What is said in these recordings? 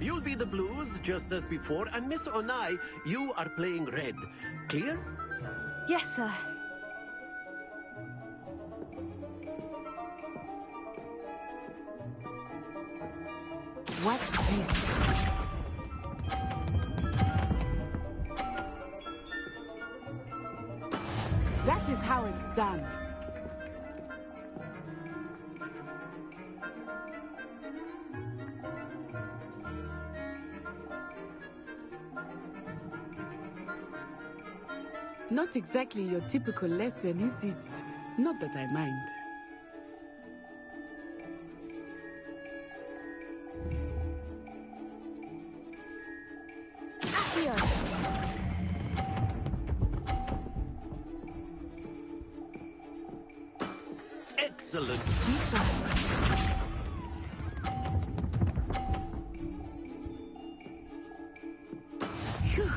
You'll be the blues, just as before, and Miss Onai, you are playing red. Clear? Yes, sir. Watch this. That is how it's done. Not exactly your typical lesson, is it? Not that I mind. Here. Excellent. Be sharp. Phew.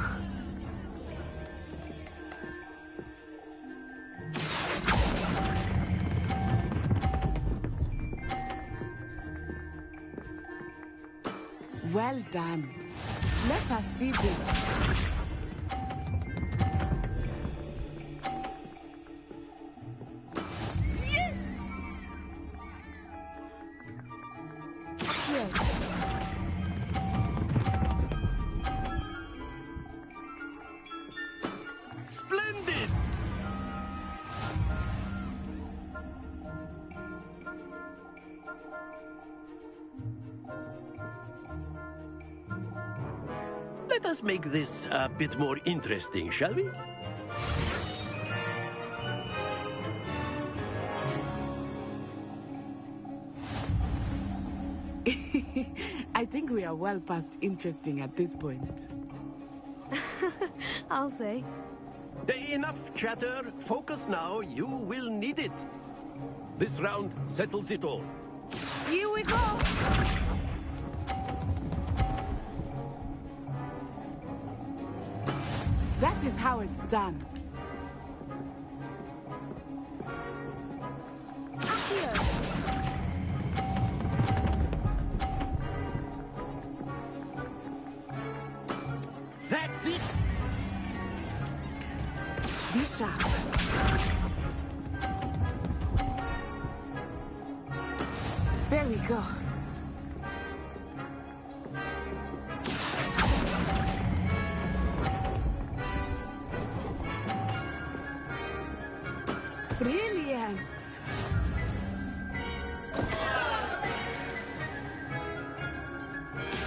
Well done. Let us see this. Yes! Here. Splendid! Let us make this a bit more interesting, shall we? I think we are well past interesting at this point. I'll say. Enough chatter. Focus now. You will need it. This round settles it all. Here we go! That is how it's done. Here. That's it! Be sharp. There we go. Brilliant!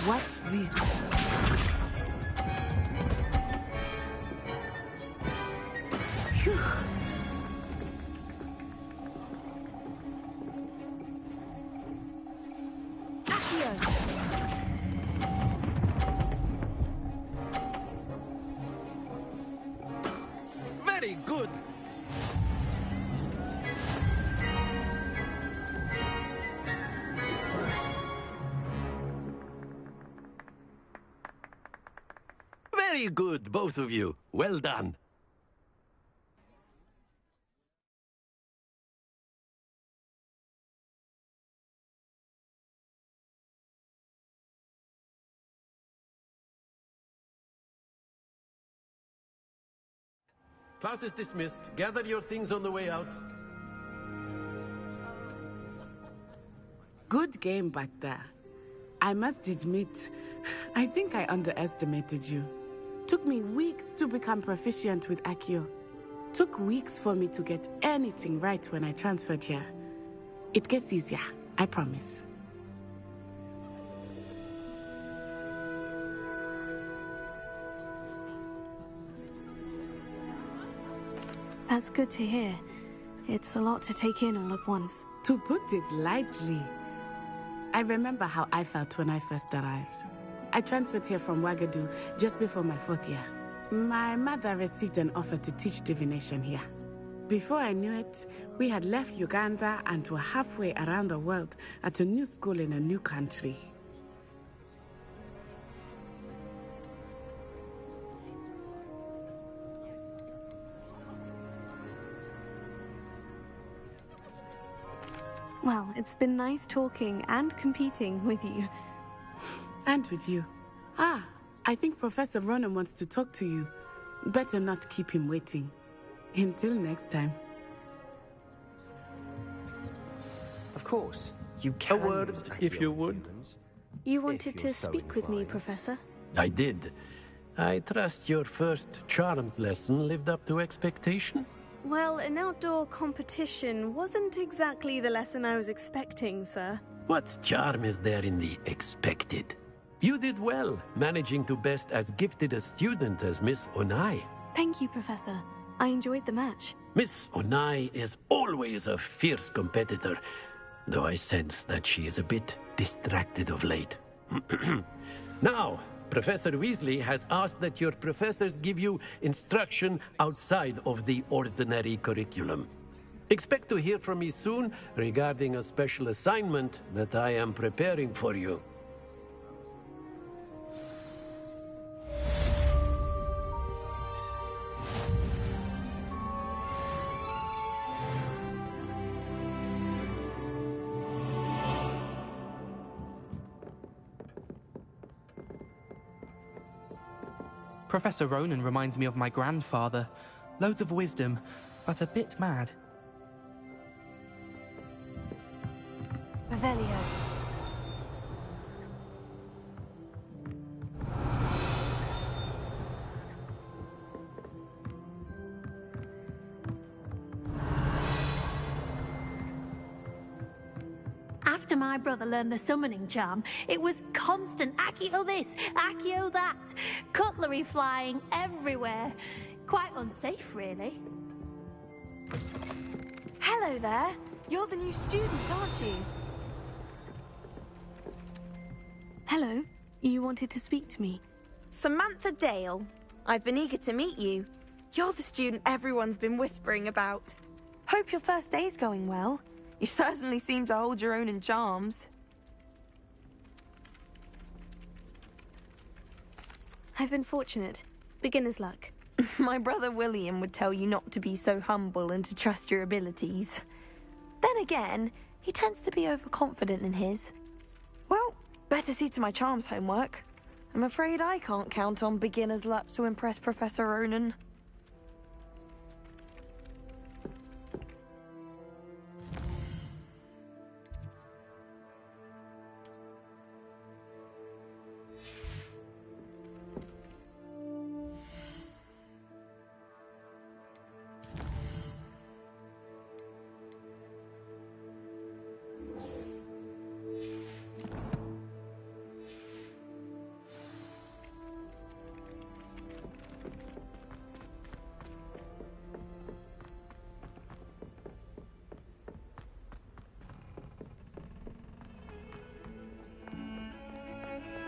Watch this. Phew. Here. Very good. Very good, both of you. Well done. Class is dismissed. Gather your things on the way out. Good game back there. I must admit, I think I underestimated you. Took me weeks to become proficient with Accio. Took weeks for me to get anything right when I transferred here. It gets easier, I promise. That's good to hear. It's a lot to take in all at once. To put it lightly, I remember how I felt when I first arrived. I transferred here from Ouagadougou just before my 4th year. My mother received an offer to teach divination here. Before I knew it, we had left Uganda and were halfway around the world at a new school in a new country. Well, it's been nice talking and competing with you. And with you. Ah, I think Professor Ronan wants to talk to you. Better not keep him waiting. Until next time. Of course, you can. A word, use if you would. humans. You wanted you're to so speak with me, inclined. Professor? I did. I trust your first charms lesson lived up to expectation? Well, an outdoor competition wasn't exactly the lesson I was expecting, sir. What charm is there in the expected? You did well, managing to best as gifted a student as Miss Onai. Thank you, Professor. I enjoyed the match. Miss Onai is always a fierce competitor, though I sense that she is a bit distracted of late. Now, Professor Weasley has asked that your professors give you instruction outside of the ordinary curriculum. Expect to hear from me soon regarding a special assignment that I am preparing for you. Professor Ronan reminds me of my grandfather. Loads of wisdom, but a bit mad. Revelio. After my brother learned the summoning charm, it was constant Accio this, Accio that, cutlery flying everywhere. Quite unsafe, really. Hello there. You're the new student, aren't you? Hello. You wanted to speak to me. Samantha Dale. I've been eager to meet you. You're the student everyone's been whispering about. Hope your first day's going well. You certainly seem to hold your own in charms. I've been fortunate. Beginner's luck. My brother William would tell you not to be so humble and to trust your abilities. Then again, he tends to be overconfident in his. Well, better see to my charms homework. I'm afraid I can't count on beginner's luck to impress Professor Ronan.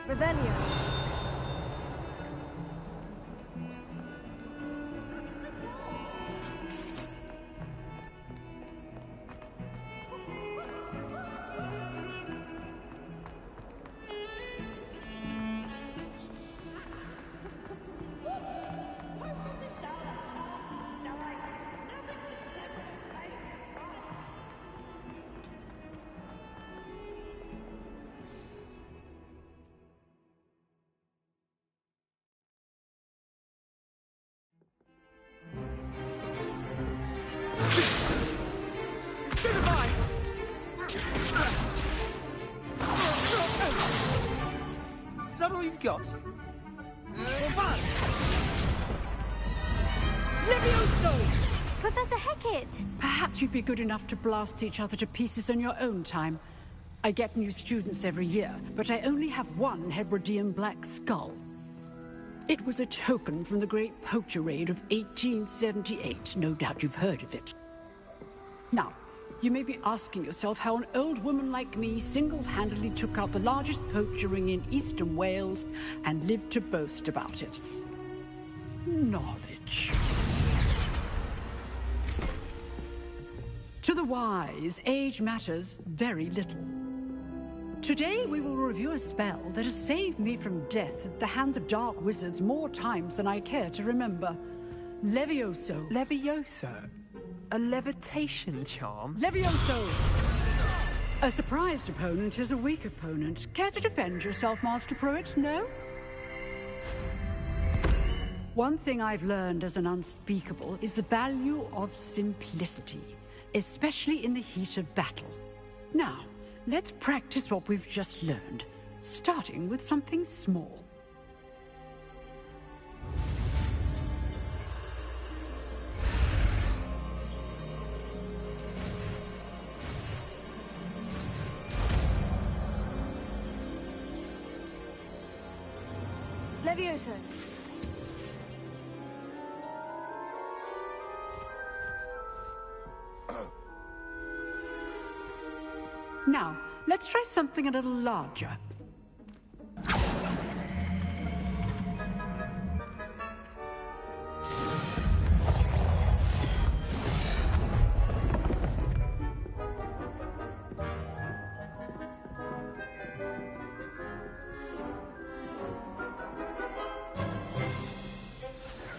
Revelio. Is that all you've got? Levioso! Professor Hecat! Perhaps you'd be good enough to blast each other to pieces on your own time. I get new students every year, but I only have one Hebridean black skull. It was a token from the Great Poacher Raid of 1878. No doubt you've heard of it. Now, you may be asking yourself how an old woman like me single-handedly took out the largest poacher ring in eastern Wales and lived to boast about it. Knowledge. To the wise, age matters very little. Today we will review a spell that has saved me from death at the hands of dark wizards more times than I care to remember. Levioso. Levioso? A levitation charm? Levioso! A surprised opponent is a weak opponent. Care to defend yourself, Master Pruitt? No? One thing I've learned as an unspeakable is the value of simplicity, especially in the heat of battle. Now, let's practice what we've just learned, starting with something small. Levioso. Now, let's try something a little larger.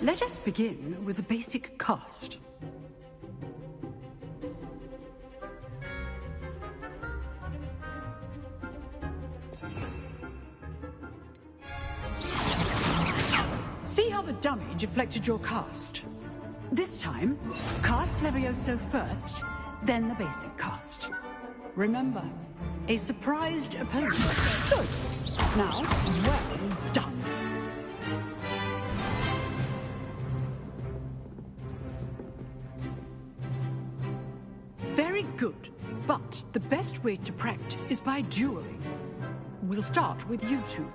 Let us begin with a basic cast. See how the dummy deflected your cast? This time, cast Levioso first, then the basic cast. Remember, a surprised opponent. Good. Now, well done. Very good, but the best way to practice is by dueling. We'll start with you two.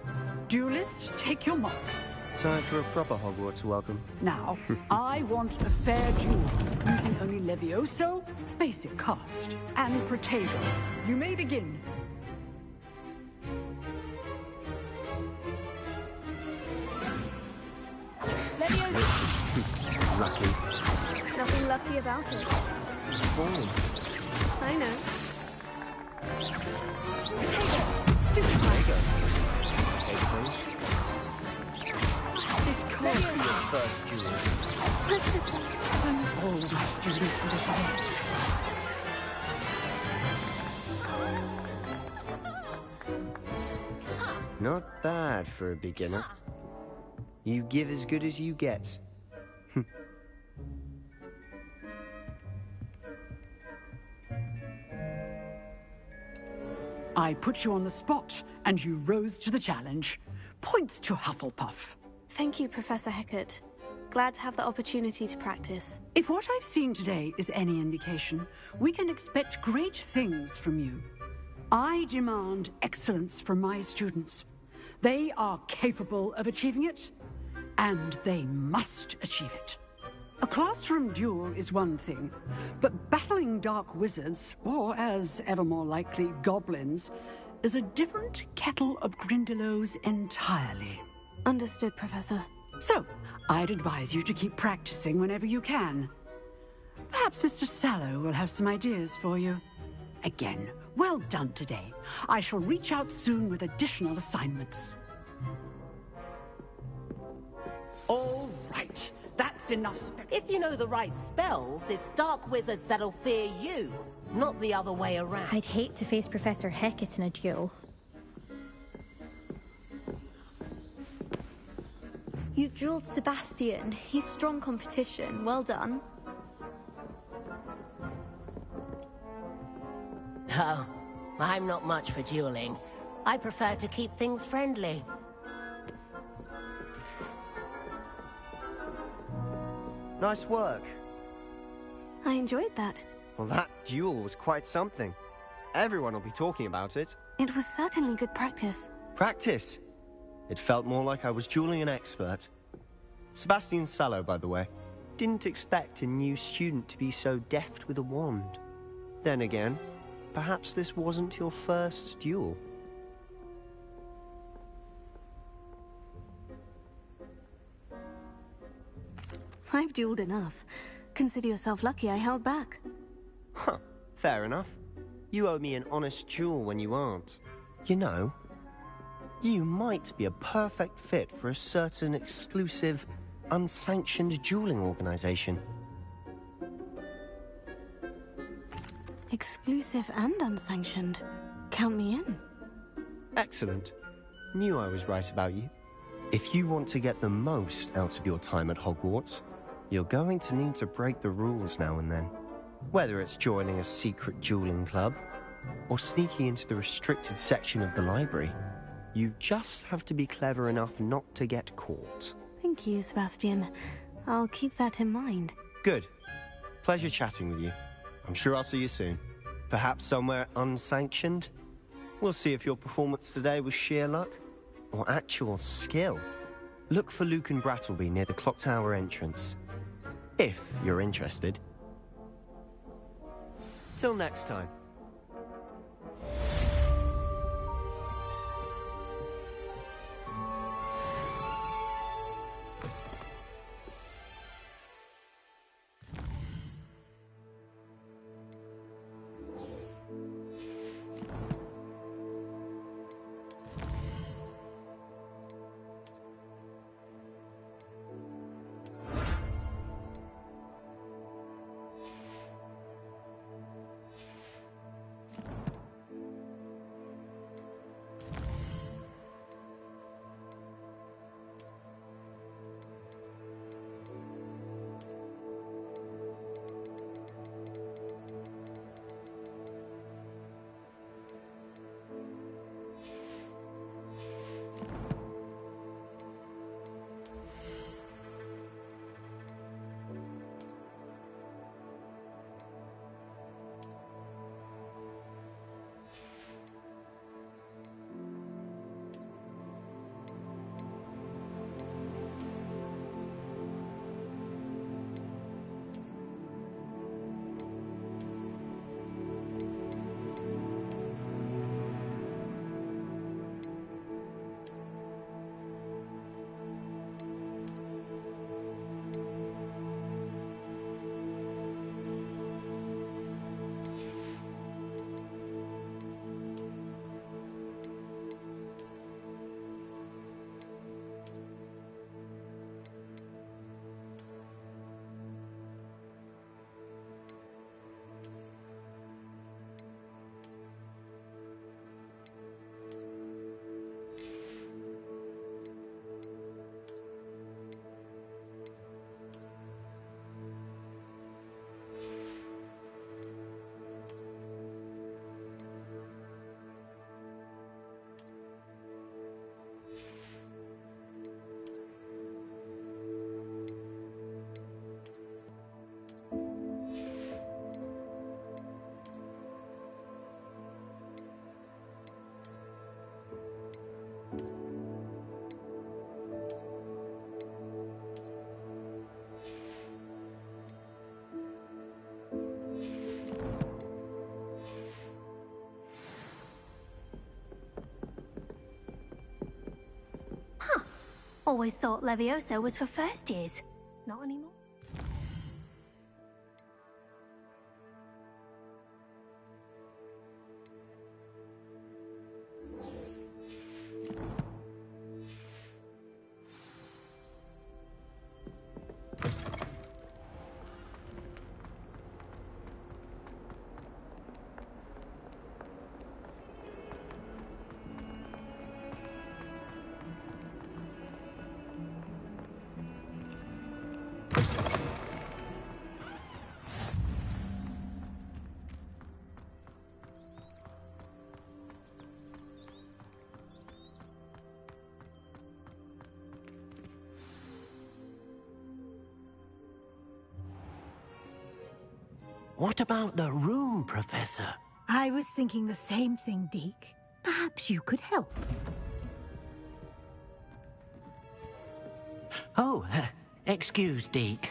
Duelists, take your marks. Time for a proper Hogwarts welcome. Now, I want a fair duel, using only Levioso, basic cast, and Protego. You may begin. Levioso. Lucky. Nothing lucky about it. Boring. I know. Potato. Stupid Potato. Tasty. This can't be Your first duel. I'm always doing this for this event. Not bad for a beginner. You give as good as you get. I put you on the spot, and you rose to the challenge. Points to Hufflepuff. Thank you, Professor Hecat. Glad to have the opportunity to practice. If what I've seen today is any indication, we can expect great things from you. I demand excellence from my students. They are capable of achieving it, and they must achieve it. A classroom duel is one thing, but battling dark wizards, or as ever more likely, goblins, is a different kettle of Grindylows entirely. Understood, Professor. So, I'd advise you to keep practicing whenever you can. Perhaps Mr. Sallow will have some ideas for you. Again, well done today. I shall reach out soon with additional assignments. All right. That's enough If you know the right spells, it's dark wizards that'll fear you, not the other way around. I'd hate to face Professor Hecat in a duel. You dueled Sebastian. He's strong competition. Well done. Oh, I'm not much for dueling. I prefer to keep things friendly. Nice work. I enjoyed that. Well, that duel was quite something. Everyone will be talking about it. It was certainly good practice. Practice. It felt more like I was dueling an expert. Sebastian Sallow, by the way. Didn't expect a new student to be so deft with a wand. Then again, perhaps this wasn't your first duel. I've dueled enough. Consider yourself lucky I held back. Huh, fair enough. You owe me an honest duel when you aren't. You know, you might be a perfect fit for a certain exclusive, unsanctioned dueling organization. Exclusive and unsanctioned. Count me in. Excellent. Knew I was right about you. If you want to get the most out of your time at Hogwarts, you're going to need to break the rules now and then. Whether it's joining a secret dueling club, or sneaking into the restricted section of the library, you just have to be clever enough not to get caught. Thank you, Sebastian. I'll keep that in mind. Good. Pleasure chatting with you. I'm sure I'll see you soon. Perhaps somewhere unsanctioned? We'll see if your performance today was sheer luck or actual skill. Look for Luke and Brattleby near the clock tower entrance, if you're interested. Till next time. Always thought Levioso was for first years. Not anymore. What about the room, Professor? I was thinking the same thing, Deke. Perhaps you could help. Oh, excuse, Deke.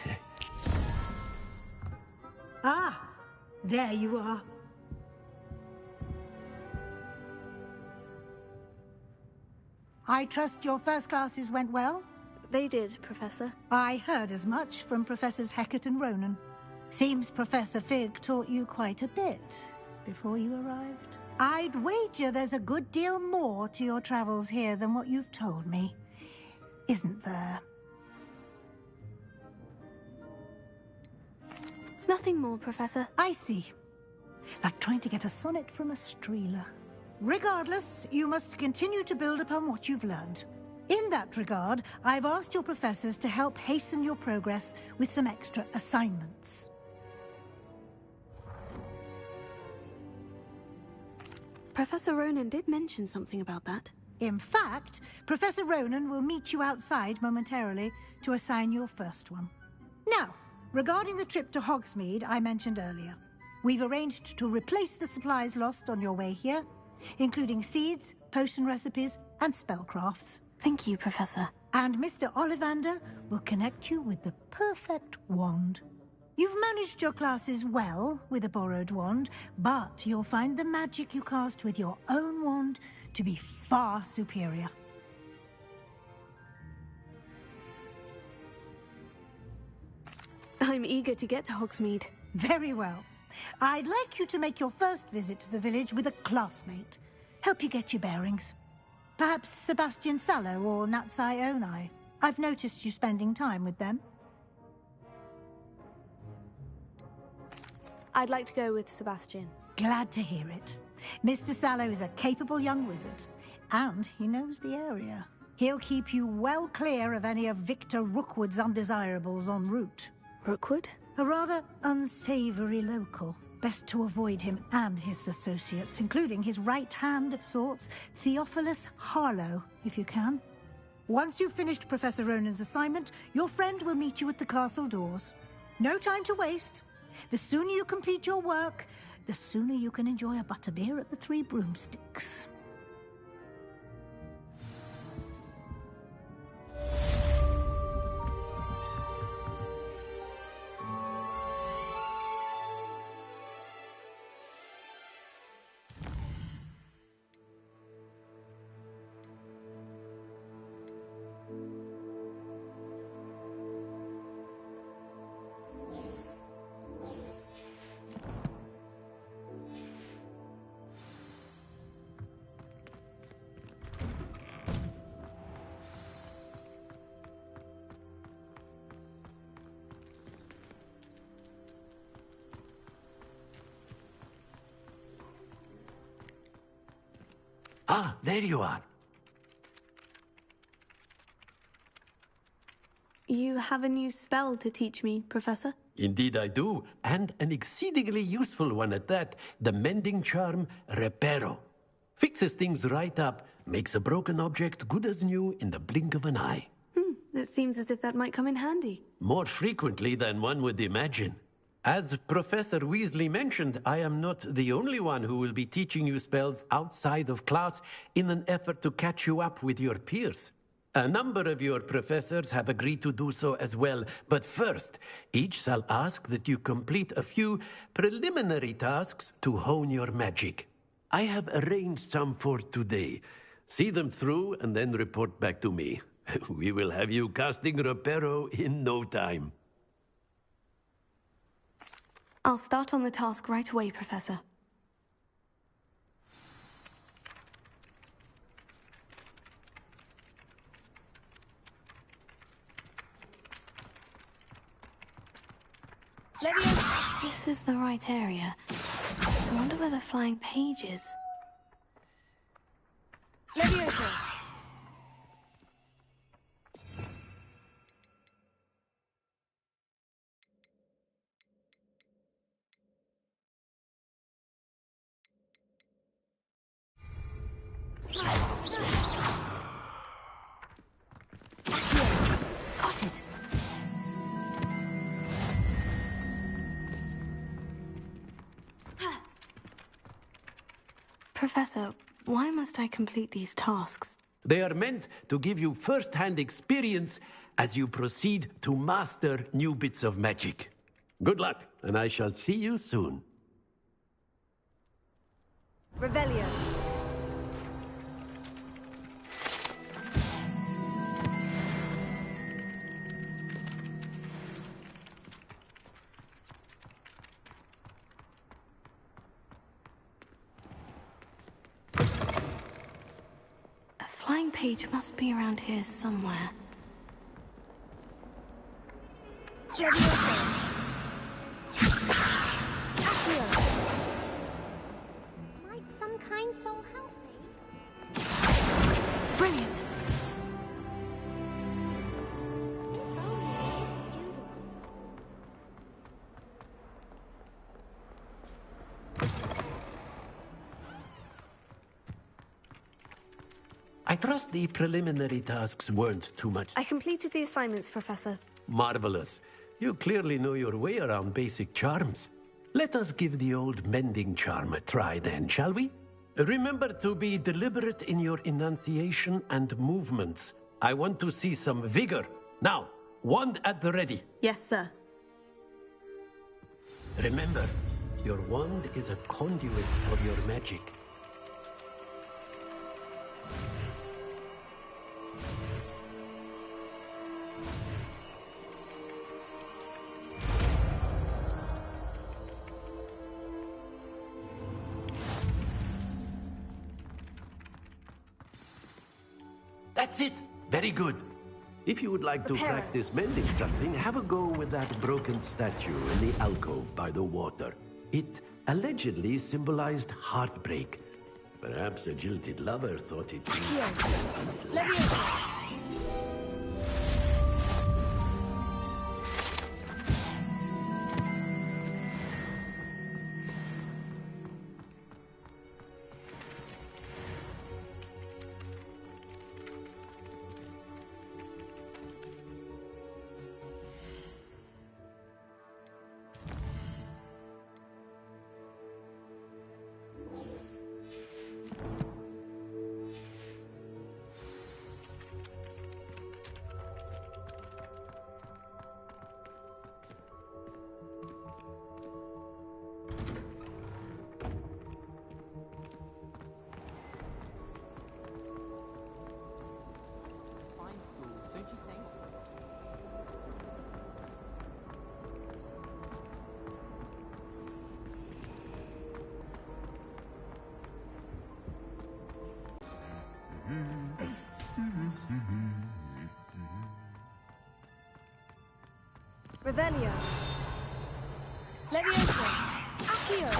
Ah, there you are. I trust your first classes went well? They did, Professor. I heard as much from Professors Hecat and Ronan. Seems Professor Fig taught you quite a bit before you arrived. I'd wager there's a good deal more to your travels here than what you've told me. Isn't there? Nothing more, Professor. I see. like trying to get a sonnet from a streeler. Regardless, you must continue to build upon what you've learned. In that regard, I've asked your professors to help hasten your progress with some extra assignments. Professor Ronan did mention something about that. In fact, Professor Ronan will meet you outside momentarily to assign your first one. Now, regarding the trip to Hogsmeade I mentioned earlier, we've arranged to replace the supplies lost on your way here, including seeds, potion recipes, and spellcrafts. Thank you, Professor. And Mr. Ollivander will connect you with the perfect wand. You've managed your classes well with a borrowed wand, but you'll find the magic you cast with your own wand to be far superior. I'm eager to get to Hogsmeade. Very well. I'd like you to make your first visit to the village with a classmate. Help you get your bearings. Perhaps Sebastian Sallow or Natsai Onai. I've noticed you spending time with them. I'd like to go with Sebastian. Glad to hear it. Mr. Sallow is a capable young wizard, and he knows the area. He'll keep you well clear of any of Victor Rookwood's undesirables en route. Rookwood? A rather unsavory local. Best to avoid him and his associates, including his right hand of sorts, Theophilus Harlow, if you can. Once you've finished Professor Ronan's assignment, your friend will meet you at the castle doors. No time to waste. The sooner you complete your work, the sooner you can enjoy a butterbeer at the Three Broomsticks. Ah, there you are. You have a new spell to teach me, Professor? Indeed I do, and an exceedingly useful one at that. The mending charm, Reparo. Fixes things right up, makes a broken object good as new in the blink of an eye. It seems as if that might come in handy. More frequently than one would imagine. As Professor Weasley mentioned, I am not the only one who will be teaching you spells outside of class in an effort to catch you up with your peers. A number of your professors have agreed to do so as well, but first, each shall ask that you complete a few preliminary tasks to hone your magic. I have arranged some for today. See them through and then report back to me. We will have you casting Reparo in no time. I'll start on the task right away, Professor. This is the right area. I wonder where the flying page is. Leviosa! Got it. Professor, why must I complete these tasks? They are meant to give you first-hand experience as you proceed to master new bits of magic. Good luck, and I shall see you soon. Revelio. A flying page must be around here somewhere. Leviosa. Accio. Brilliant! I trust the preliminary tasks weren't too much. I completed the assignments, Professor. Marvelous. You clearly know your way around basic charms. Let us give the old mending charm a try then, shall we? Remember to be deliberate in your enunciation and movements. I want to see some vigor. Now, wand at the ready. Yes, sir. Remember, your wand is a conduit of your magic. That's it! Very good. If you would like to practice mending something, have a go with that broken statue in the alcove by the water. It allegedly symbolized heartbreak. Perhaps a jilted lover thought it... Let me... Revelio. Levioso. Accio.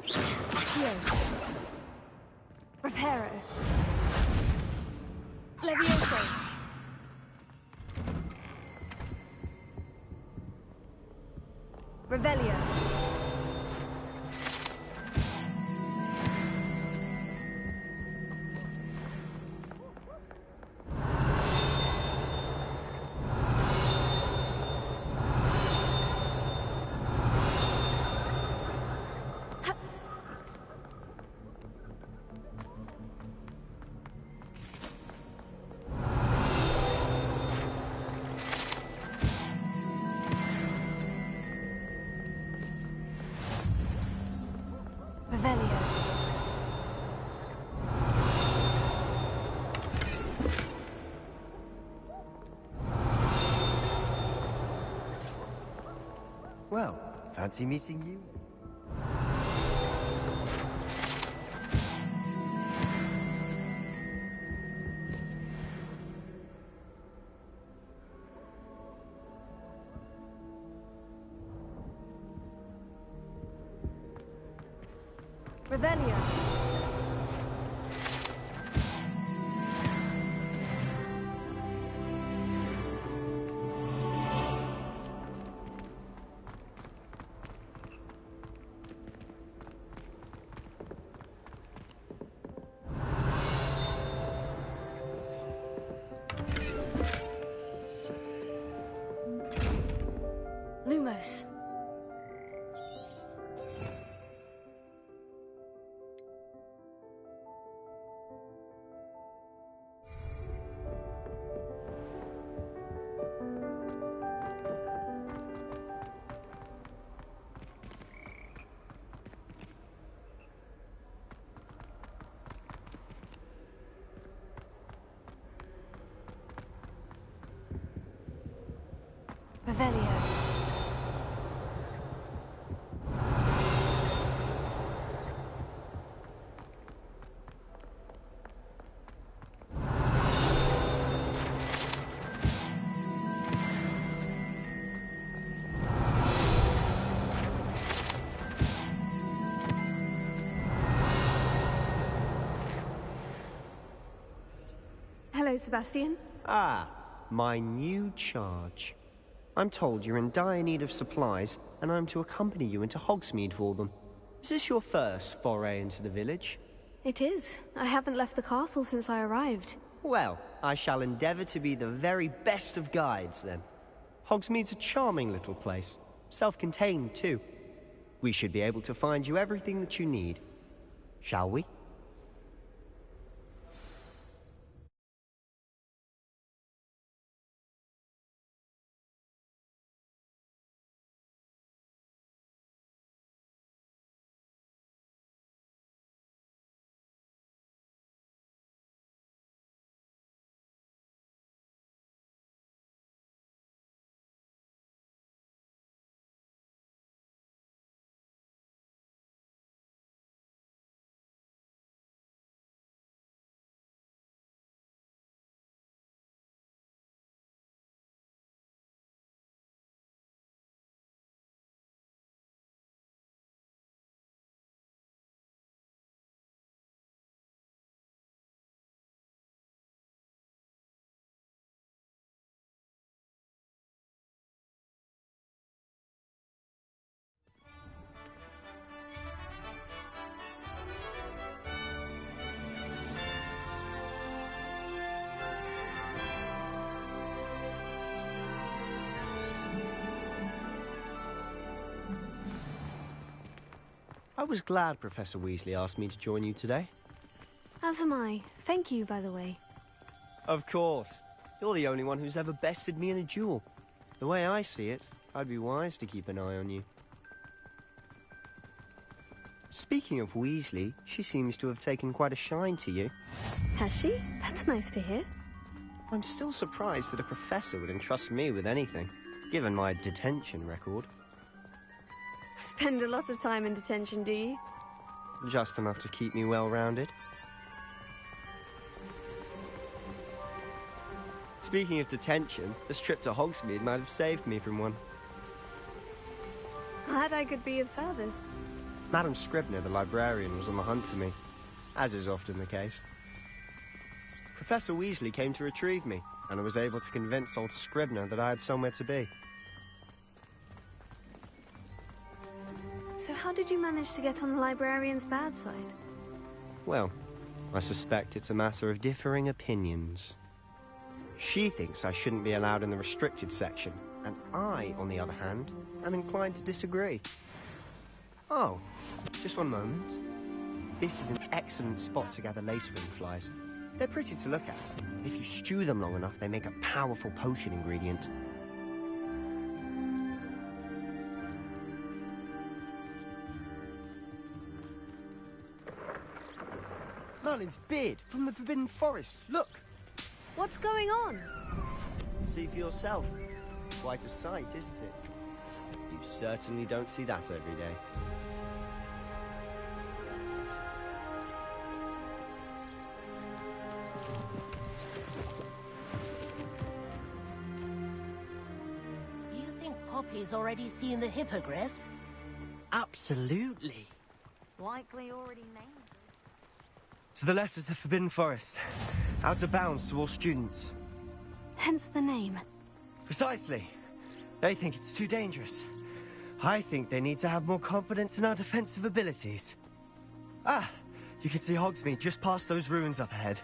Accio. Reparo. Levioso. Revelio. Well, fancy meeting you? Revelio. Lumos. Revelio. Hello, Sebastian. Ah, my new charge. I'm told you're in dire need of supplies, and I'm to accompany you into Hogsmeade for them. Is this your first foray into the village? It is. I haven't left the castle since I arrived. Well, I shall endeavour to be the very best of guides, then. Hogsmeade's a charming little place. Self-contained, too. We should be able to find you everything that you need. Shall we? I was glad Professor Weasley asked me to join you today. As am I. Thank you, by the way. Of course. You're the only one who's ever bested me in a duel. The way I see it, I'd be wise to keep an eye on you. Speaking of Weasley, she seems to have taken quite a shine to you. Has she? That's nice to hear. I'm still surprised that a professor would entrust me with anything, given my detention record. Spend a lot of time in detention, do you? Just enough to keep me well-rounded. Speaking of detention, this trip to Hogsmeade might have saved me from one. Glad I could be of service. Madam Scribner, the librarian, was on the hunt for me, as is often the case. Professor Weasley came to retrieve me, and I was able to convince old Scribner that I had somewhere to be. So how did you manage to get on the librarian's bad side? Well, I suspect it's a matter of differing opinions. She thinks I shouldn't be allowed in the restricted section, and I, on the other hand, am inclined to disagree. Oh, just one moment. This is an excellent spot to gather lacewing flies. They're pretty to look at. If you stew them long enough, they make a powerful potion ingredient. Merlin's beard from the Forbidden Forest. Look! What's going on? See for yourself. Quite a sight, isn't it? You certainly don't see that every day. Do you think Poppy's already seen the hippogriffs? Absolutely. Likely already named. To the left is the Forbidden Forest. Out of bounds to all students. Hence the name. Precisely. They think it's too dangerous. I think they need to have more confidence in our defensive abilities. Ah, you can see Hogsmeade just past those ruins up ahead.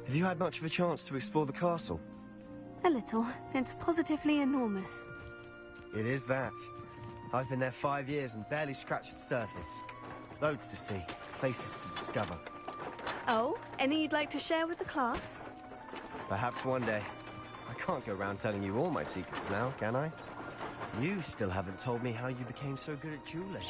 Have you had much of a chance to explore the castle? A little. It's positively enormous. It is that. I've been there 5 years and barely scratched the surface. Loads to see, places to discover. Oh, any you'd like to share with the class? Perhaps one day. I can't go around telling you all my secrets now, can I? You still haven't told me how you became so good at dueling.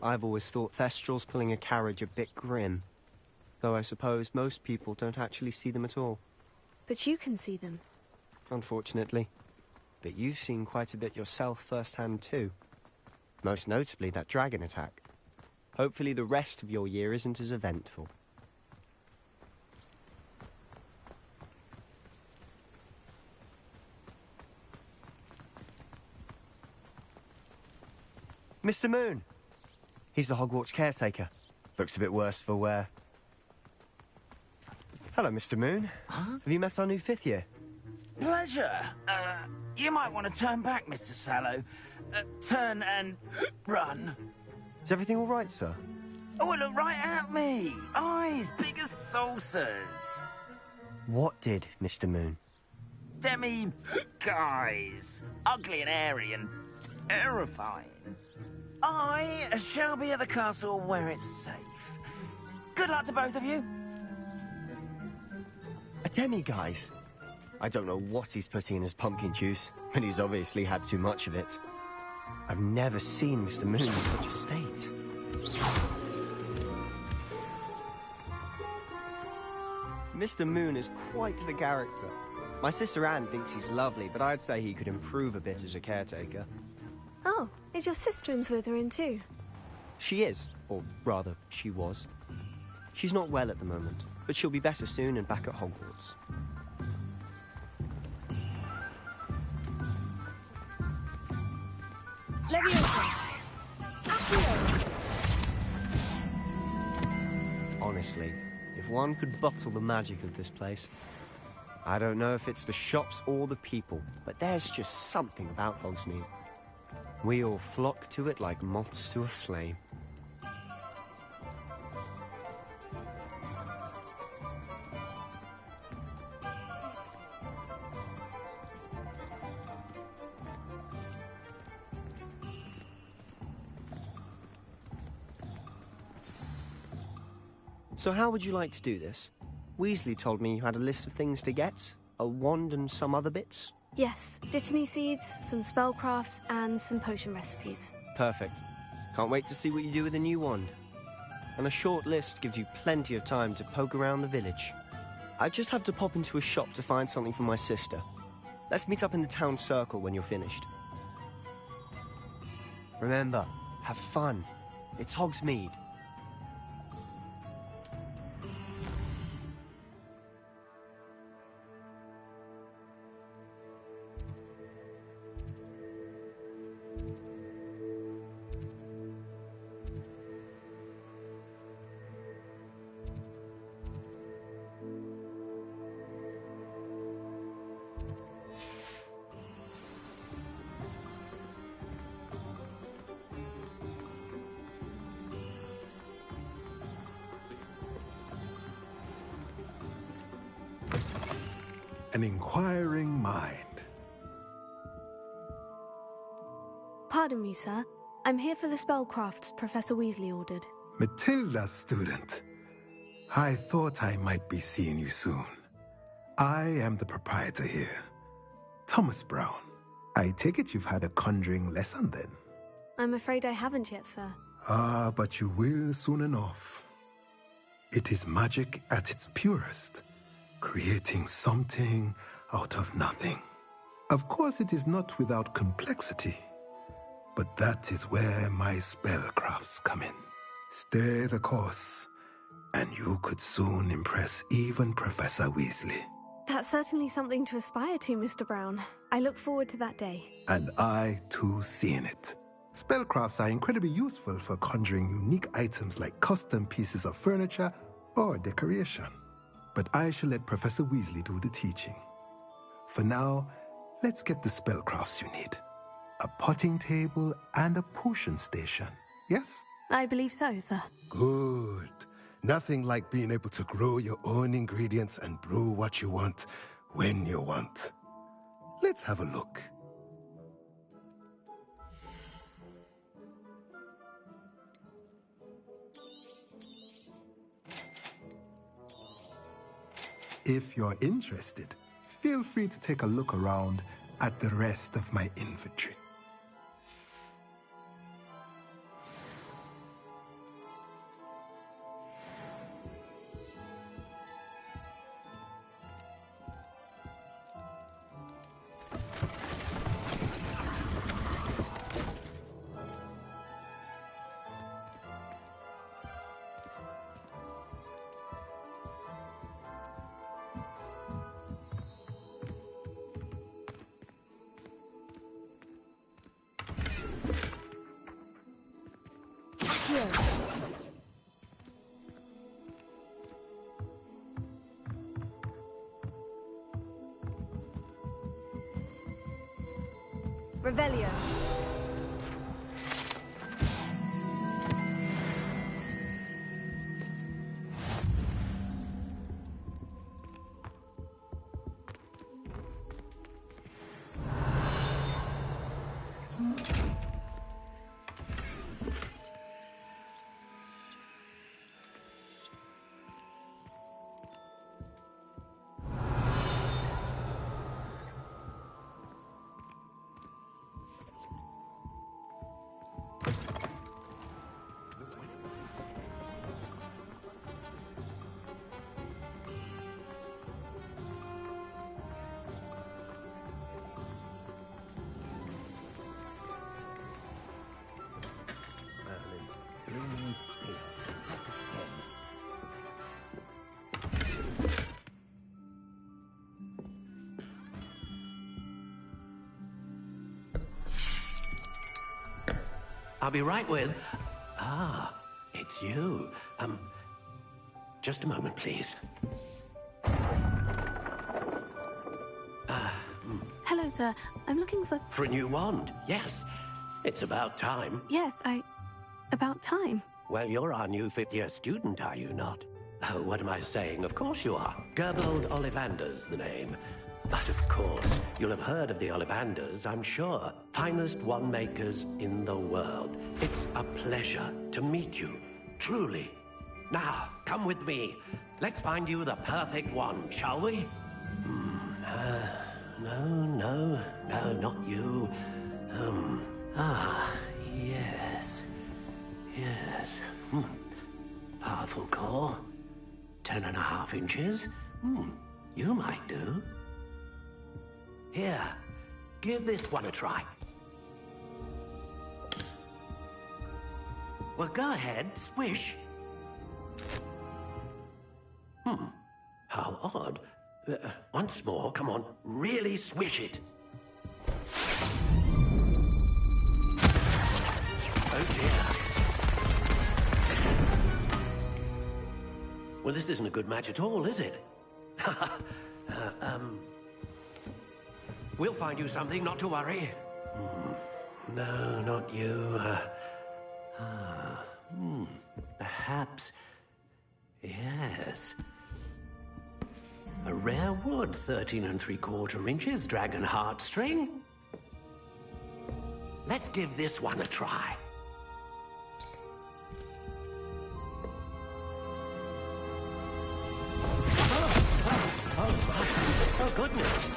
I've always thought Thestrals pulling a carriage a bit grim. Though I suppose most people don't actually see them at all. But you can see them. Unfortunately. But you've seen quite a bit yourself firsthand too. Most notably that dragon attack. Hopefully the rest of your year isn't as eventful. Mr. Moon! He's the Hogwarts caretaker. Looks a bit worse for wear. Hello, Mr. Moon. Huh? Have you met our new 5th year? Pleasure. You might want to turn back, Mr. Sallow. Turn and run. Is everything all right, sir? Oh, look right at me. Eyes big as saucers. What did, Mr. Moon? Guys. Ugly and airy and terrifying. I shall be at the castle where it's safe. Good luck to both of you. A demi-guise? I don't know what he's putting in his pumpkin juice, but he's obviously had too much of it. I've never seen Mr. Moon in such a state. Mr. Moon is quite the character. My sister Anne thinks he's lovely, but I'd say he could improve a bit as a caretaker. Oh, is your sister in Slytherin too? She is, or rather, she was. She's not well at the moment, but she'll be better soon and back at Hogwarts. Honestly, if one could bottle the magic of this place. I don't know if it's the shops or the people, but there's just something about Hogsmeade. We all flock to it like moths to a flame. So how would you like to do this? Weasley told me you had a list of things to get. A wand and some other bits. Yes, dittany seeds, some spellcrafts, and some potion recipes. Perfect. Can't wait to see what you do with the new wand. And a short list gives you plenty of time to poke around the village. I just have to pop into a shop to find something for my sister. Let's meet up in the town circle when you're finished. Remember, have fun. It's Hogsmeade. An inquiring mind. Pardon me, sir. I'm here for the spellcrafts Professor Weasley ordered. Matilda's student. I thought I might be seeing you soon. I am the proprietor here, Thomas Brown. I take it you've had a conjuring lesson then? I'm afraid I haven't yet, sir. Ah, but you will soon enough. It is magic at its purest, creating something out of nothing. Of course, it is not without complexity, but that is where my spellcrafts come in. Stay the course, and you could soon impress even Professor Weasley. That's certainly something to aspire to, Mr. Brown. I look forward to that day. And I, too, seeing it. Spellcrafts are incredibly useful for conjuring unique items like custom pieces of furniture or decoration. But I shall let Professor Weasley do the teaching. For now, let's get the spellcrafts you need. A potting table and a potion station, yes? I believe so, sir. Good. Nothing like being able to grow your own ingredients and brew what you want, when you want. Let's have a look. If you're interested, feel free to take a look around at the rest of my inventory. Revelio. I'll be right with... Ah, it's you. Just a moment, please. Hello, sir. I'm looking for... For a new wand, yes. It's about time. Yes, about time. Well, you're our new fifth-year student, are you not? Oh, what am I saying? Of course you are. Gerbold Ollivander's the name. But of course, you'll have heard of the Ollivanders, I'm sure. Finest wand makers in the world. It's a pleasure to meet you, truly. Now, come with me. Let's find you the perfect wand, shall we? No, not you. Yes. Powerful core. 10.5 inches. You might do. Here, give this one a try. Well, go ahead, swish. How odd. Once more, come on, really swish it. Oh dear. Well, this isn't a good match at all, is it? We'll find you something, not to worry. No, not you. Perhaps... Yes. A rare wood, 13 3/4 inches, dragon heartstring. Let's give this one a try. Oh, goodness.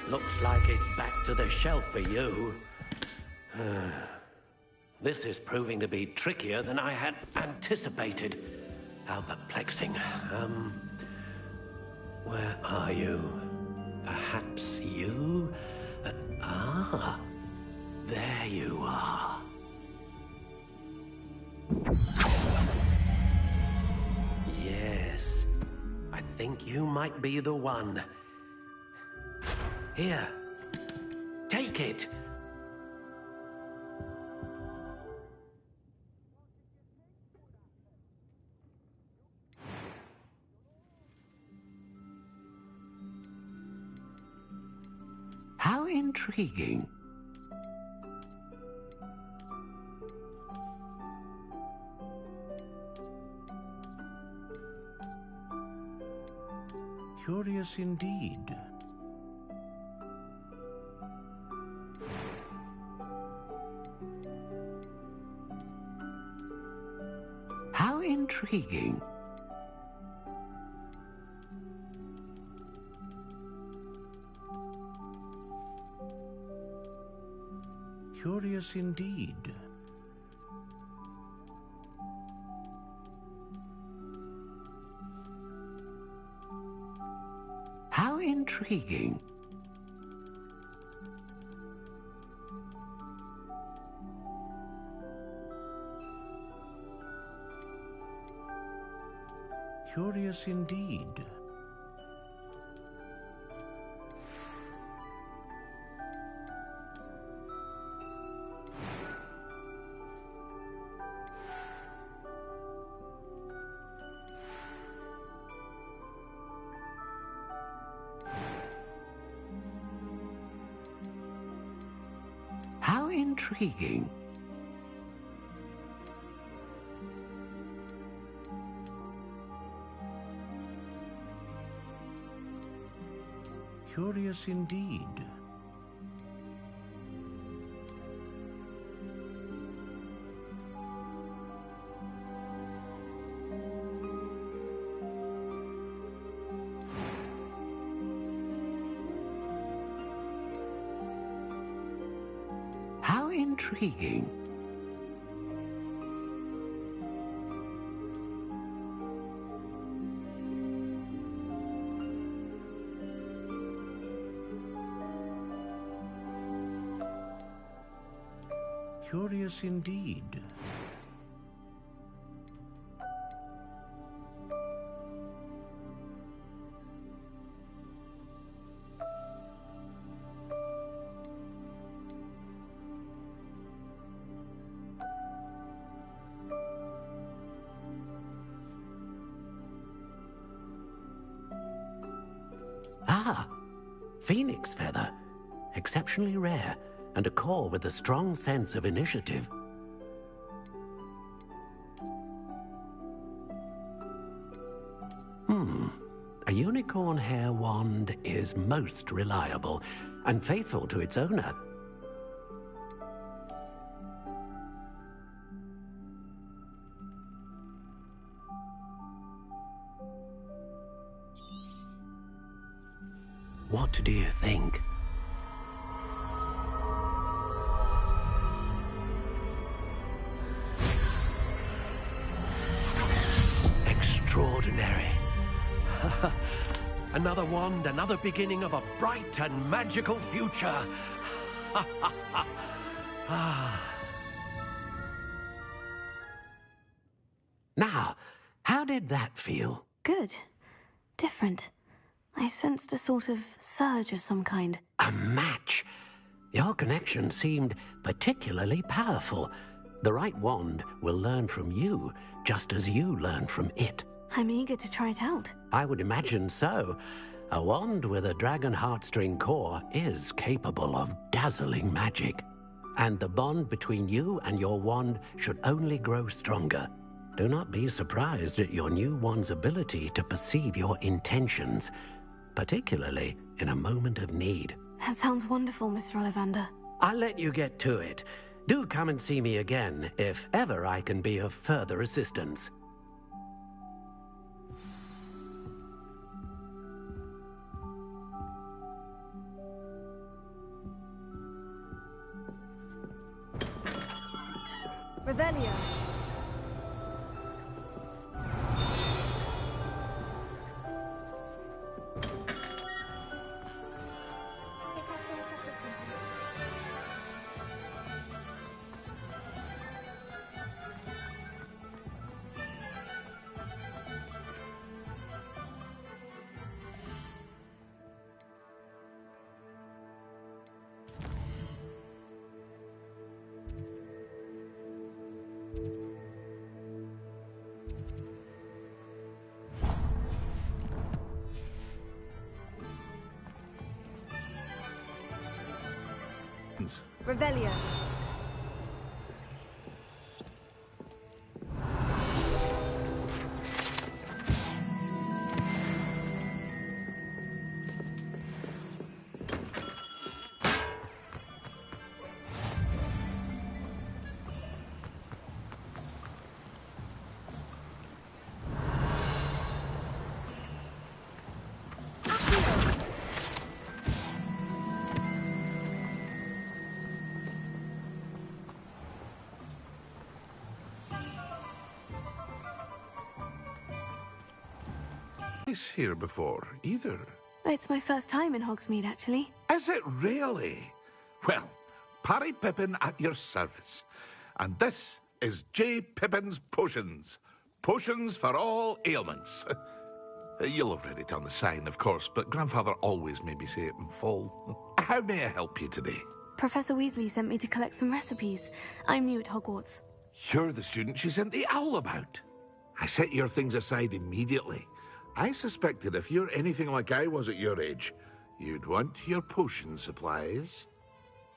Looks like it's back to the shelf for you. This is proving to be trickier than I had anticipated. How perplexing. Where are you? Perhaps you? There you are. Yes, I think you might be the one. Here, take it. How intriguing. Curious indeed. How intriguing. Curious indeed. How intriguing. Curious indeed. intriguing. Curious indeed. How intriguing. Curious indeed. Ah, phoenix feather. Exceptionally rare, and a core with a strong sense of initiative. A unicorn hair wand is most reliable and faithful to its owner. What do you think? Extraordinary. Another wand, another beginning of a bright and magical future. Now, how did that feel? Good. Different. I sensed a sort of surge of some kind. A match. Your connection seemed particularly powerful. The right wand will learn from you, just as you learn from it. I'm eager to try it out. I would imagine so. A wand with a dragon heartstring core is capable of dazzling magic. And the bond between you and your wand should only grow stronger. Do not be surprised at your new wand's ability to perceive your intentions, particularly in a moment of need. That sounds wonderful, Mr. Ollivander. I'll let you get to it. Do come and see me again if ever I can be of further assistance. Revelio. Revelio. Here before, either. It's my first time in Hogsmeade, actually. Is it really? Well, Parry Pippin at your service. And this is J. Pippin's Potions. Potions for all ailments. You'll have read it on the sign, of course, but Grandfather always made me say it in full. How may I help you today? Professor Weasley sent me to collect some recipes. I'm new at Hogwarts. You're the student she sent the owl about. I set your things aside immediately. I suspected if you're anything like I was at your age, you'd want your potion supplies.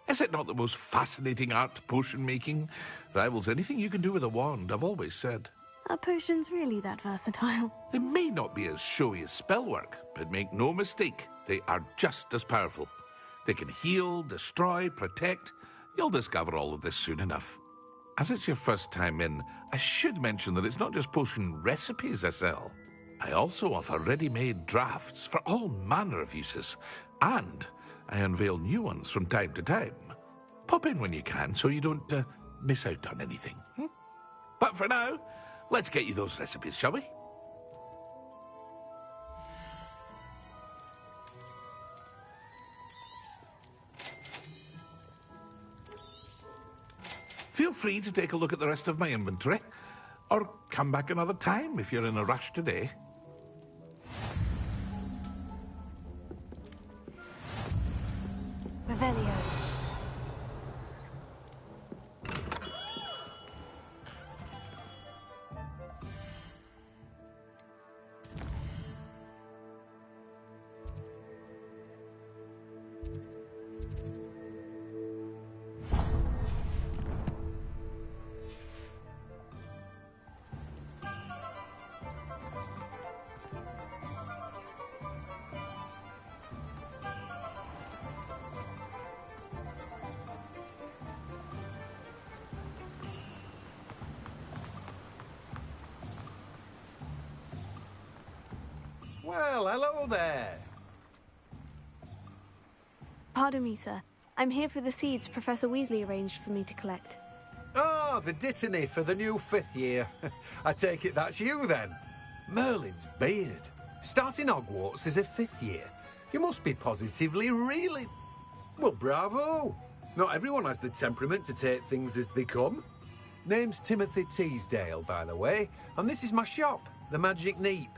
Is it not the most fascinating art, potion making? Rivals anything you can do with a wand, I've always said. Are potions really that versatile? They may not be as showy as spellwork, but make no mistake, they are just as powerful. They can heal, destroy, protect. You'll discover all of this soon enough. As it's your first time in, I should mention that it's not just potion recipes I sell. I also offer ready-made drafts for all manner of uses, and I unveil new ones from time to time. Pop in when you can so you don't miss out on anything. But for now, let's get you those recipes, shall we? Feel free to take a look at the rest of my inventory, or come back another time if you're in a rush today. Revelio. Well, hello there. Pardon me, sir. I'm here for the seeds Professor Weasley arranged for me to collect. Oh, the dittany for the new 5th year. I take it that's you, then. Merlin's beard. Starting Hogwarts as a 5th year. You must be positively really... Well, bravo. Not everyone has the temperament to take things as they come. Name's Timothy Teasdale, by the way, and this is my shop, the Magic Neep.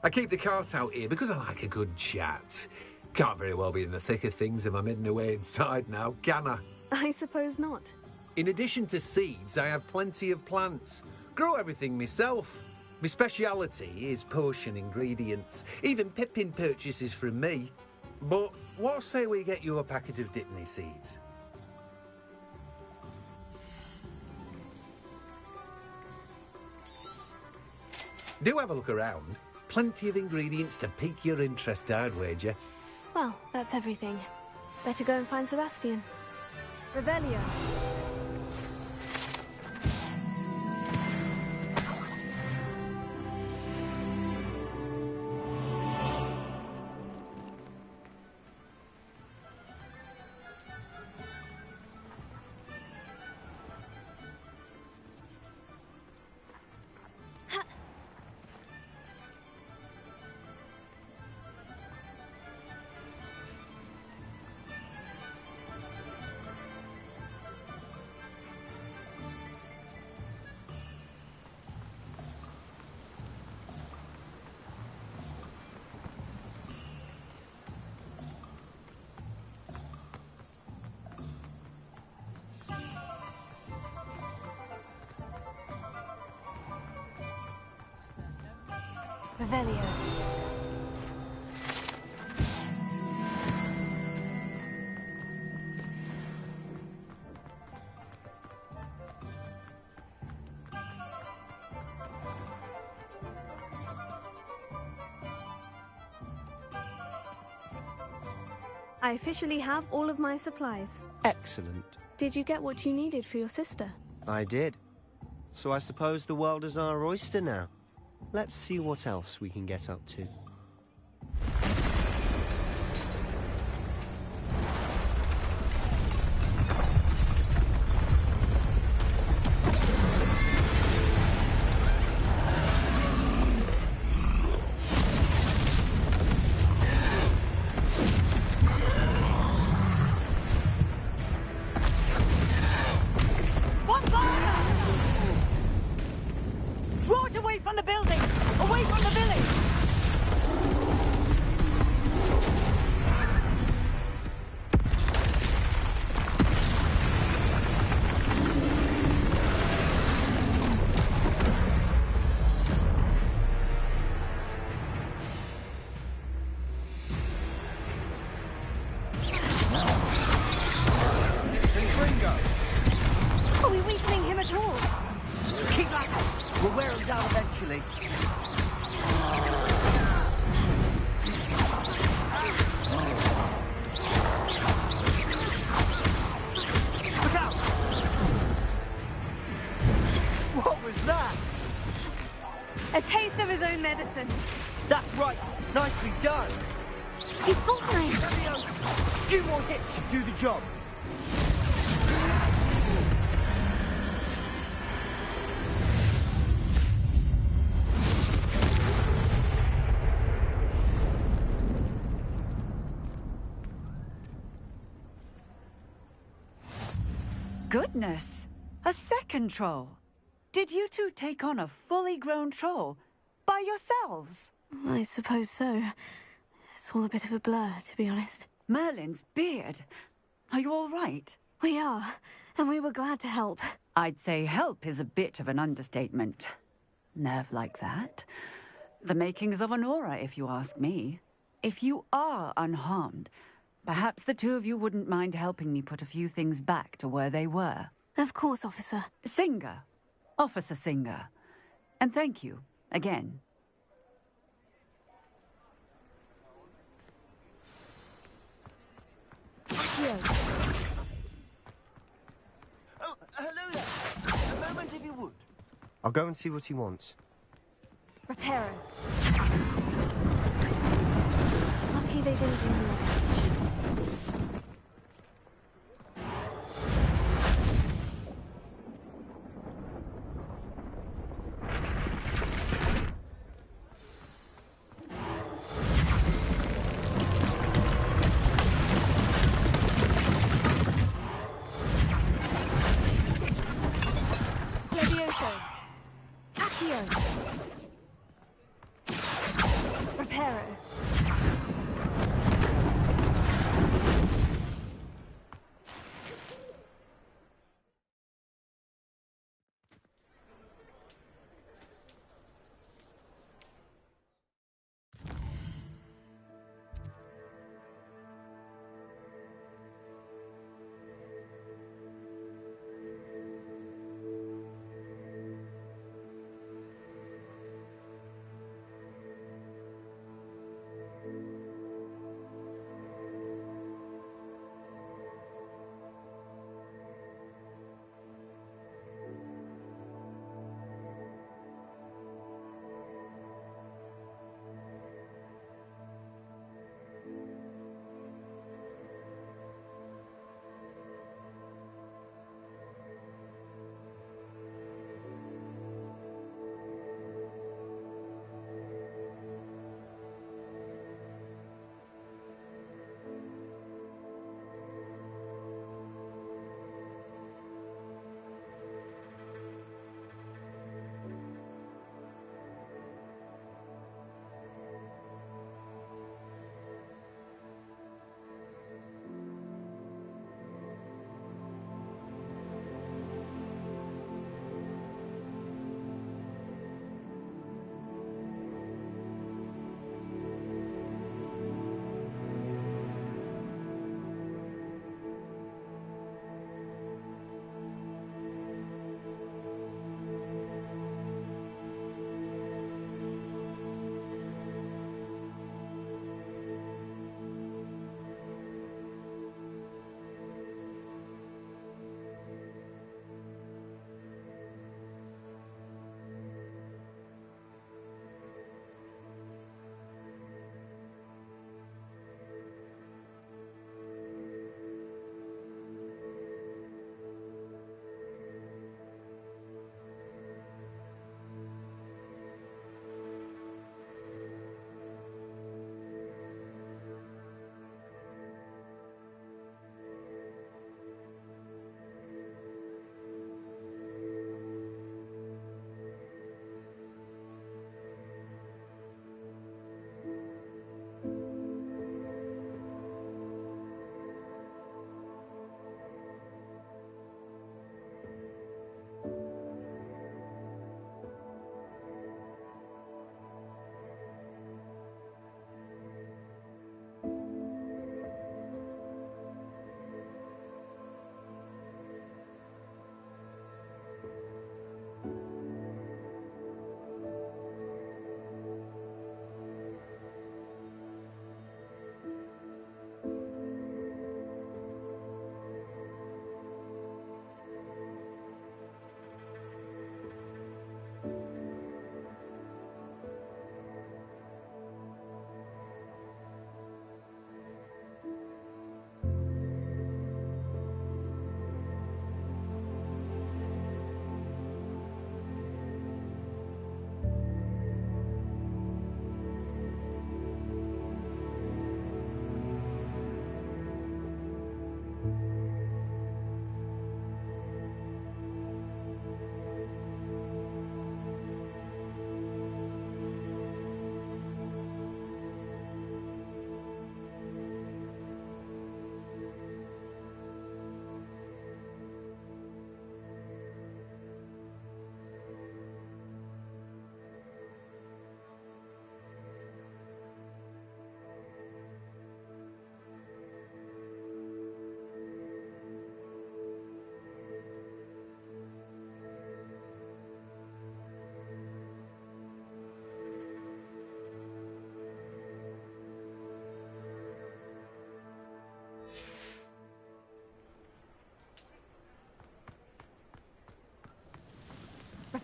I keep the cart out here because I like a good chat. Can't very well be in the thick of things if I'm hidden away inside now, can I? I suppose not. In addition to seeds, I have plenty of plants. Grow everything myself. My speciality is potion ingredients. Even Pippin purchases from me. But what say we get you a packet of Dittany seeds? Do have a look around. Plenty of ingredients to pique your interest, I'd wager. Well, that's everything. Better go and find Sebastian. Revelio. Revelio. I officially have all of my supplies. Excellent. Did you get what you needed for your sister? I did. So I suppose the world is our oyster now. Let's see what else we can get up to. Draw it away from the building! Away from the village! Are we weakening him at all? Keep at it! We'll wear him down eventually. Look out! What was that? A taste of his own medicine. That's right. Nicely done. He's faltering. A few more hits should do the job. Goodness! A second troll. Did you two take on a fully grown troll by yourselves? I suppose so. It's all a bit of a blur, to be honest. Merlin's beard. Are you all right? We are, and we were glad to help. I'd say help is a bit of an understatement. Nerve like that. The makings of an aura, if you ask me. If you are unharmed, perhaps the two of you wouldn't mind helping me put a few things back to where they were. Of course, officer. Singer. Officer Singer. And thank you, again. Oh, hello there. A moment if you would. I'll go and see what he wants. Reparo. Lucky they didn't do more damage. Levioso. Accio. Reparo.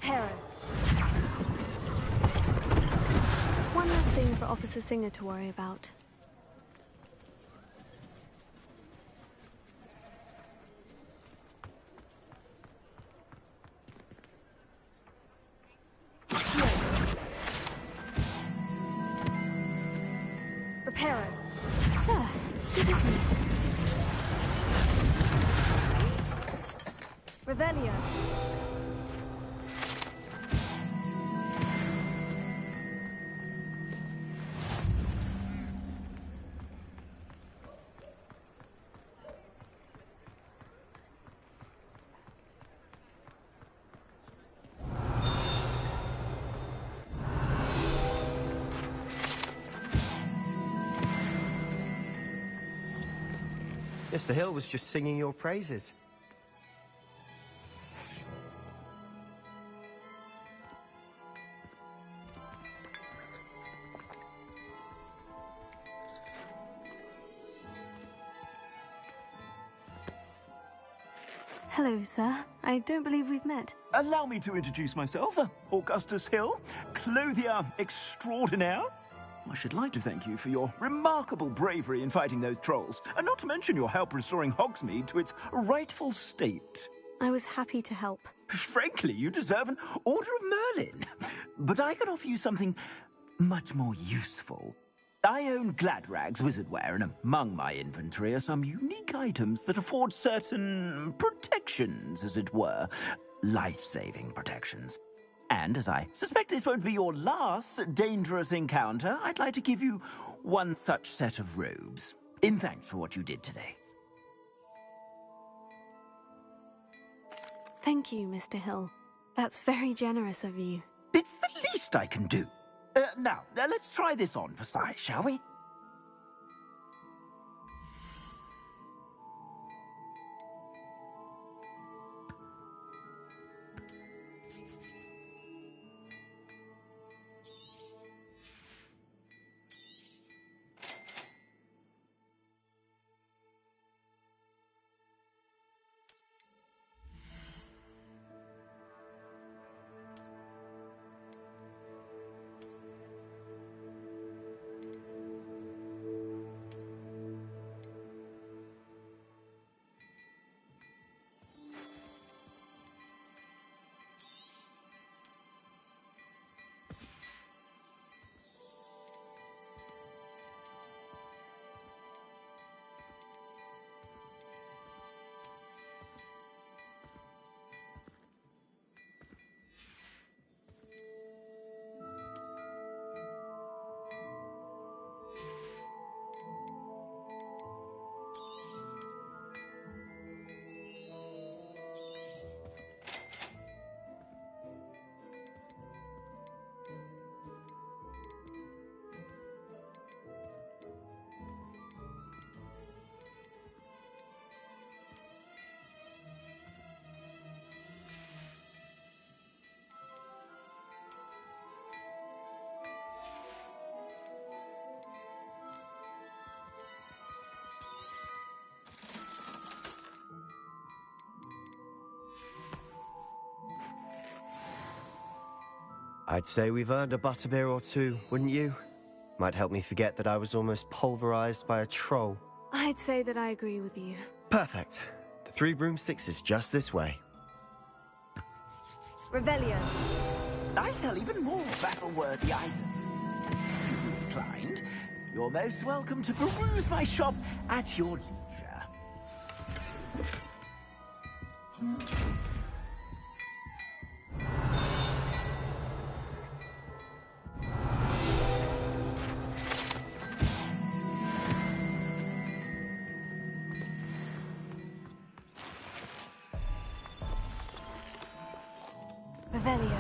Hero. One less thing for Officer Singer to worry about. Reparo. Ah, good as new. Revelio. Mr. Hill was just singing your praises. Hello, sir. I don't believe we've met. Allow me to introduce myself. Augustus Hill, clothier extraordinaire. I should like to thank you for your remarkable bravery in fighting those trolls, and not to mention your help restoring Hogsmeade to its rightful state. I was happy to help. Frankly, you deserve an Order of Merlin. But I can offer you something much more useful. I own Gladrag's wizardware, and among my inventory are some unique items that afford certain protections, as it were. Life-saving protections. And as I suspect this won't be your last dangerous encounter, I'd like to give you one such set of robes, in thanks for what you did today. Thank you, Mr. Hill. That's very generous of you. It's the least I can do. Now, let's try this on for size, shall we? I'd say we've earned a butterbeer or two, wouldn't you? Might help me forget that I was almost pulverized by a troll. I'd say that I agree with you. Perfect. The 3 broomsticks is just this way. Revelio. I sell even more battle-worthy items. If you're inclined, you're most welcome to peruse my shop at your leisure. Revelio.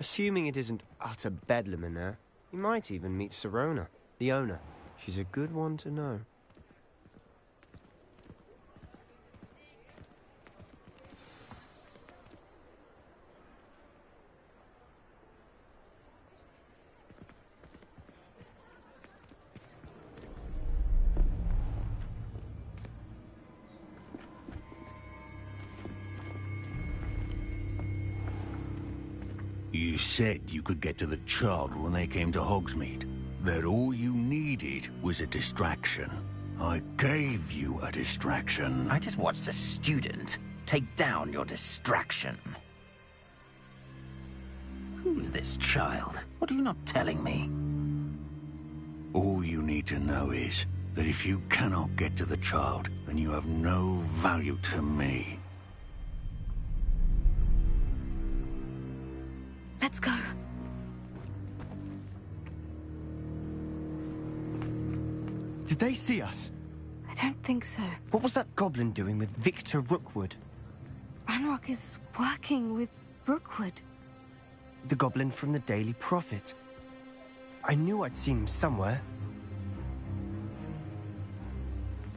Assuming it isn't utter bedlam in there, you might even meet Sirona, the owner. She's a good one to know. You said you could get to the child when they came to Hogsmeade. That all you needed was a distraction. I gave you a distraction. I just watched a student take down your distraction. Who's this child? What are you not telling me? All you need to know is that if you cannot get to the child, then you have no value to me. Let's go. Did they see us? I don't think so. What was that goblin doing with Victor Rookwood? Ranrock is working with Rookwood. The goblin from the Daily Prophet. I knew I'd seen him somewhere.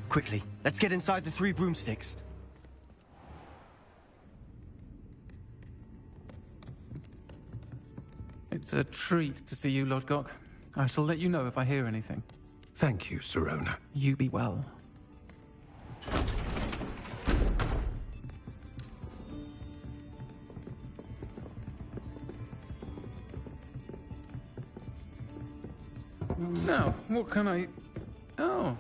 Quickly, let's get inside the 3 broomsticks. It's a treat to see you, Lodgok. I shall let you know if I hear anything. Thank you, Sirona. You be well. Now, what can I... Oh,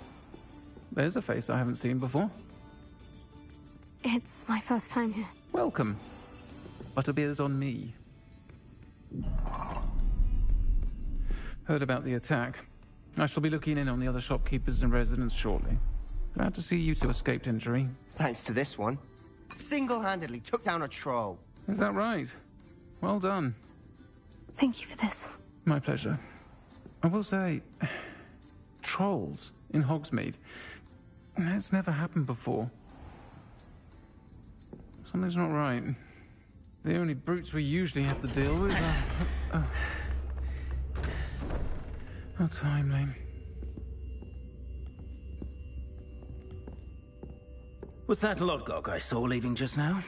there's a face I haven't seen before. It's my first time here. Welcome. Butterbeer's on me. Heard about the attack. I shall be looking in on the other shopkeepers and residents shortly. Glad to see you two escaped injury. Thanks to this one. Single-handedly took down a troll. Is that right? Well done. Thank you for this. My pleasure. I will say, trolls in Hogsmeade. That's never happened before. Something's not right. The only brutes we usually have to deal with are... How timely. Was that Lodgok I saw leaving just now?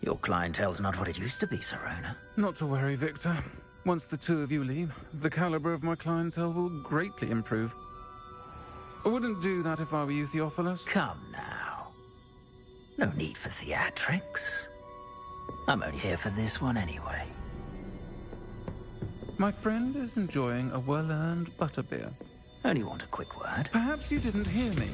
Your clientele's not what it used to be, Sirona. Not to worry, Victor. Once the two of you leave, the caliber of my clientele will greatly improve. I wouldn't do that if I were you, Theophilus. Come now. No need for theatrics. I'm only here for this one anyway. My friend is enjoying a well-earned butterbeer. Only want a quick word. Perhaps you didn't hear me.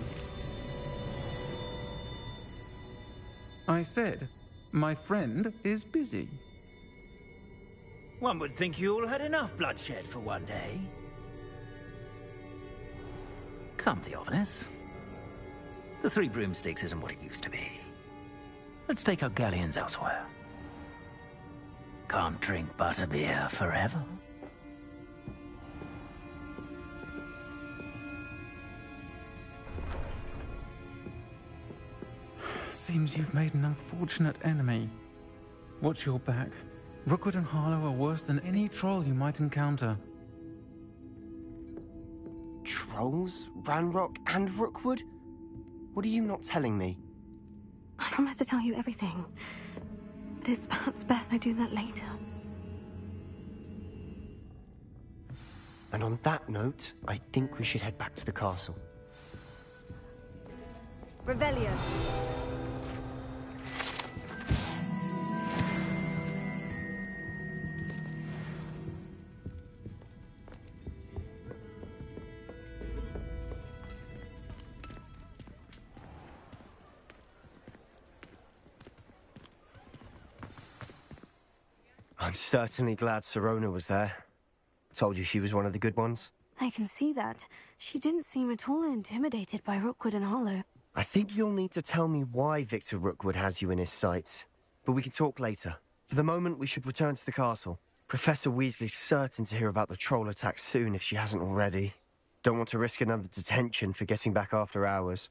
I said, my friend is busy. One would think you all had enough bloodshed for one day. Come, Theophilus. The 3 broomsticks isn't what it used to be. Let's take our galleons elsewhere. Can't drink butterbeer forever. Seems you've made an unfortunate enemy. Watch your back. Rookwood and Harlow are worse than any troll you might encounter. Trolls? Ranrock and Rookwood? What are you not telling me? I promise to tell you everything. But it's perhaps best I do that later. And on that note, I think we should head back to the castle. Revelio. I'm certainly glad Sirona was there. Told you she was one of the good ones. I can see that. She didn't seem at all intimidated by Rookwood and Harlow. I think you'll need to tell me why Victor Rookwood has you in his sights. But we can talk later. For the moment, we should return to the castle. Professor Weasley's certain to hear about the troll attack soon if she hasn't already. Don't want to risk another detention for getting back after hours.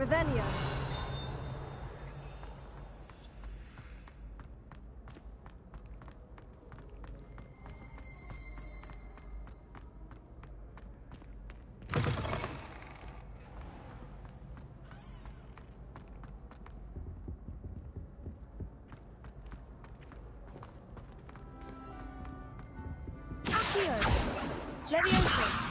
Revelio. Accio. Levioso.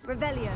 Revelio.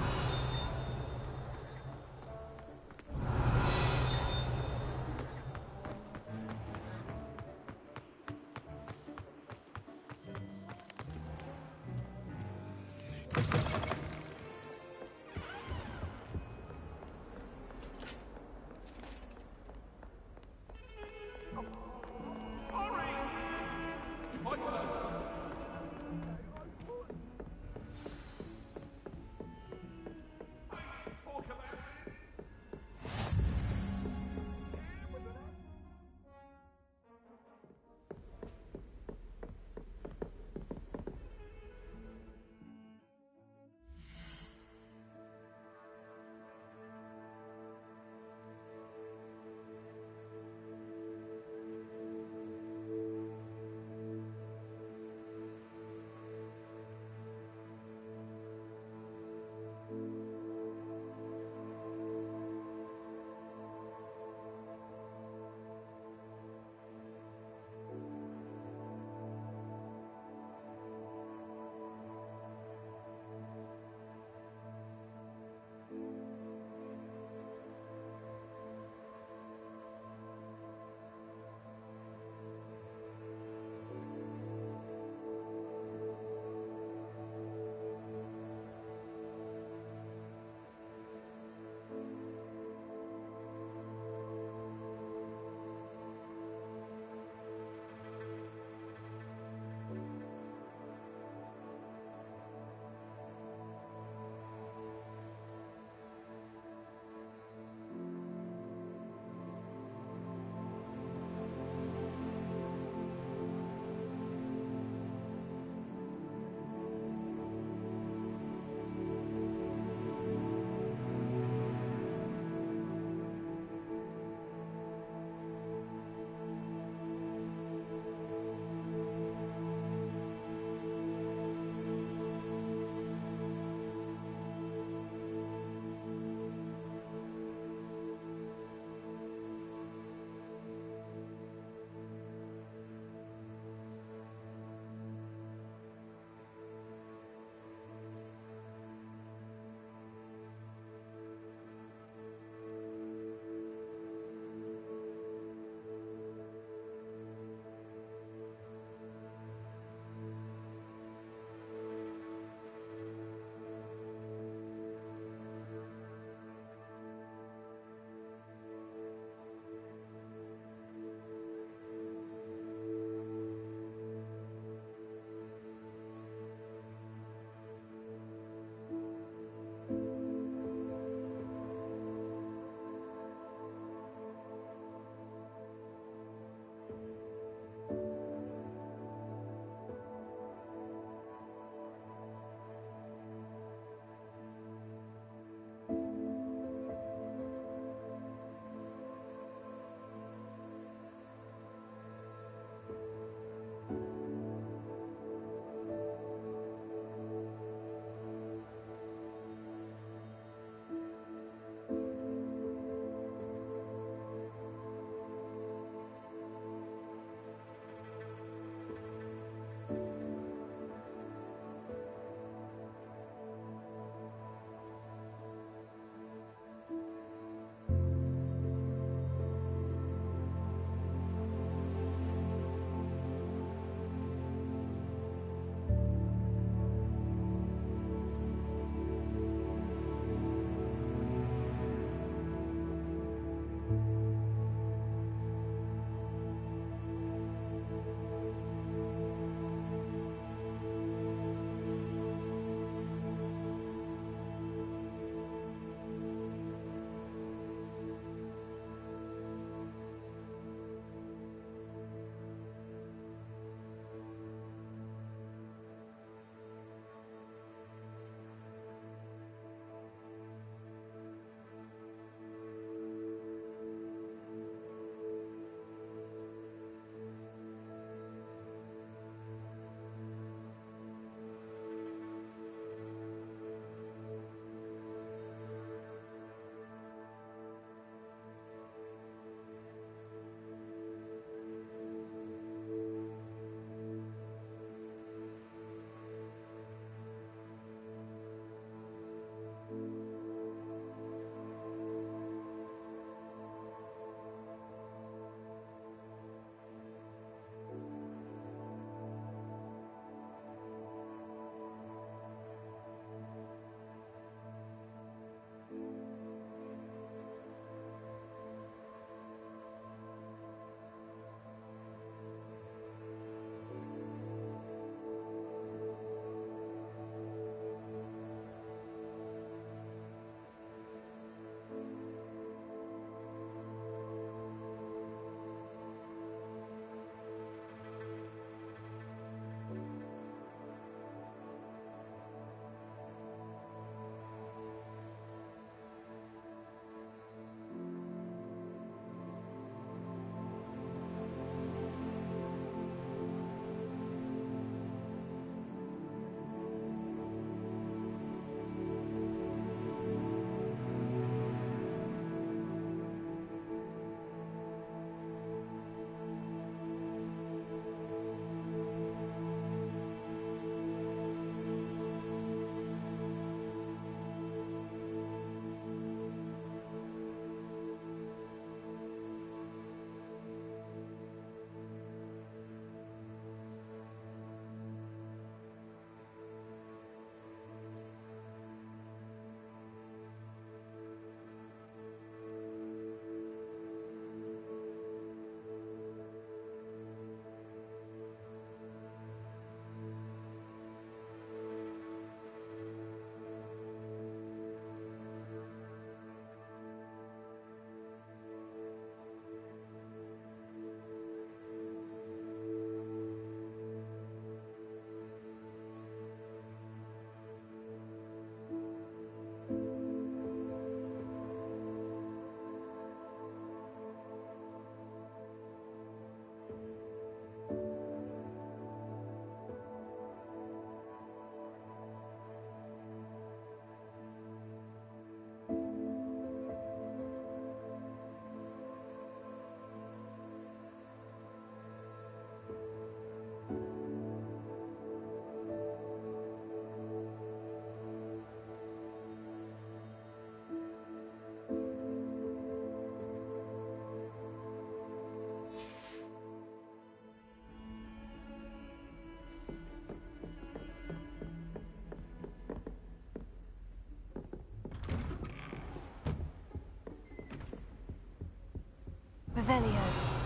Revelio.